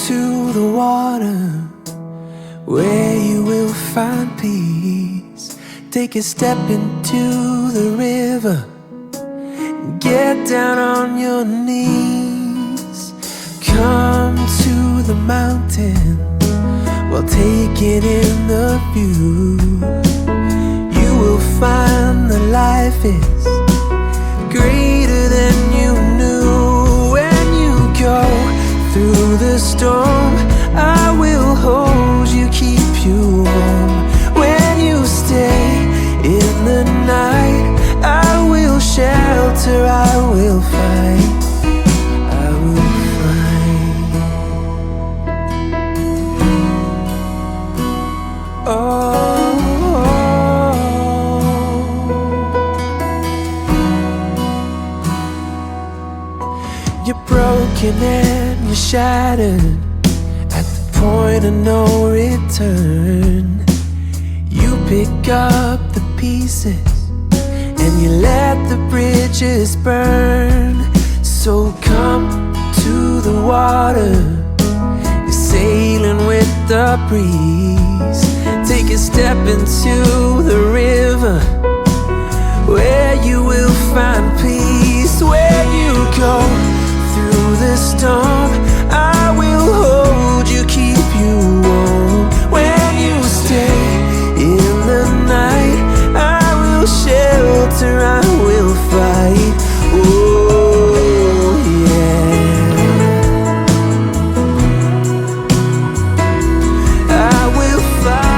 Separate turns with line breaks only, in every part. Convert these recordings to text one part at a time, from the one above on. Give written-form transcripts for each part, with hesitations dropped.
to the water where you will find peace. Take a step into the river, get down on your knees. Come to the mountain while taking in the view. You will find that life is greater than you knew. When you go through the storm, I will hold you, keep you warm. When you stay in the night, I will shelter, I will fight, I will fight. Oh, you're broken and you're shattered at the point of no return. You pick up the pieces and you let the bridges burn. So come to the water, you're sailing with the breeze. Take a step into the river where you will find peace. Where you go through the storm, I will hold you, keep you warm. When you stay in the night, I will shelter, I will fight. Oh yeah, I will fight.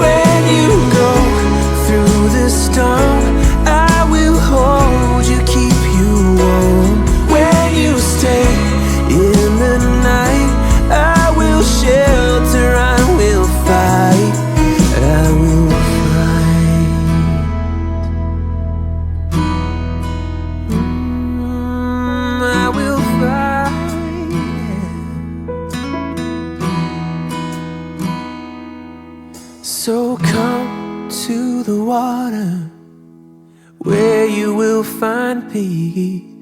When you go through the storm, I will hold you, keep you warm. When you stay in the night, I will shelter, I will fight, I will fight. I will fight. So come to the water where you will find peace.